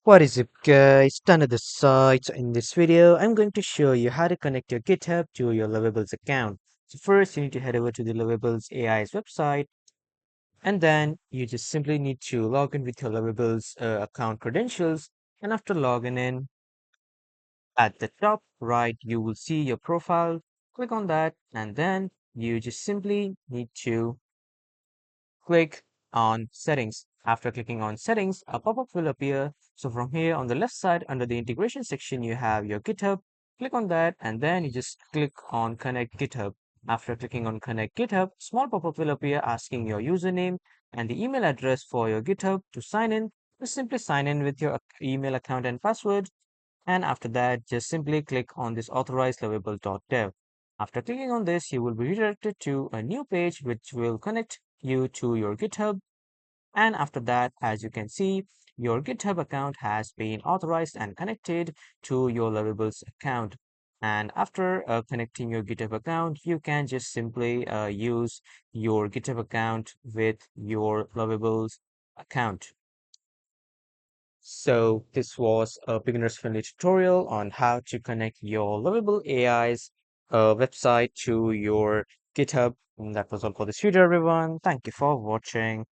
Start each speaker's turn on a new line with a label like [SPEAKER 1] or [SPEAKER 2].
[SPEAKER 1] What is up guys, Tan of the site. So in this video, I'm going to show you how to connect your GitHub to your Lovables account. So first you need to head over to the Lovables AI's website and then you just simply need to log in with your Lovables account credentials, and after logging in, at the top right you will see your profile. Click on that and then you just simply need to click on settings. After clicking on settings, a pop-up will appear. So from here on the left side under the integration section, you have your GitHub. Click on that and then you just click on connect GitHub. After clicking on connect GitHub, small pop-up will appear asking your username and the email address for your GitHub. To sign in, just simply sign in with your email account and password. And after that, just simply click on this authorize lovable.dev. After clicking on this, you will be redirected to a new page which will connect you to your GitHub. And after that, as you can see, your GitHub account has been authorized and connected to your Lovables account. And after connecting your GitHub account, you can just simply use your GitHub account with your Lovables account. So this was a beginner's friendly tutorial on how to connect your Lovable AI's website to your GitHub. And that was all for this video, everyone. Thank you for watching.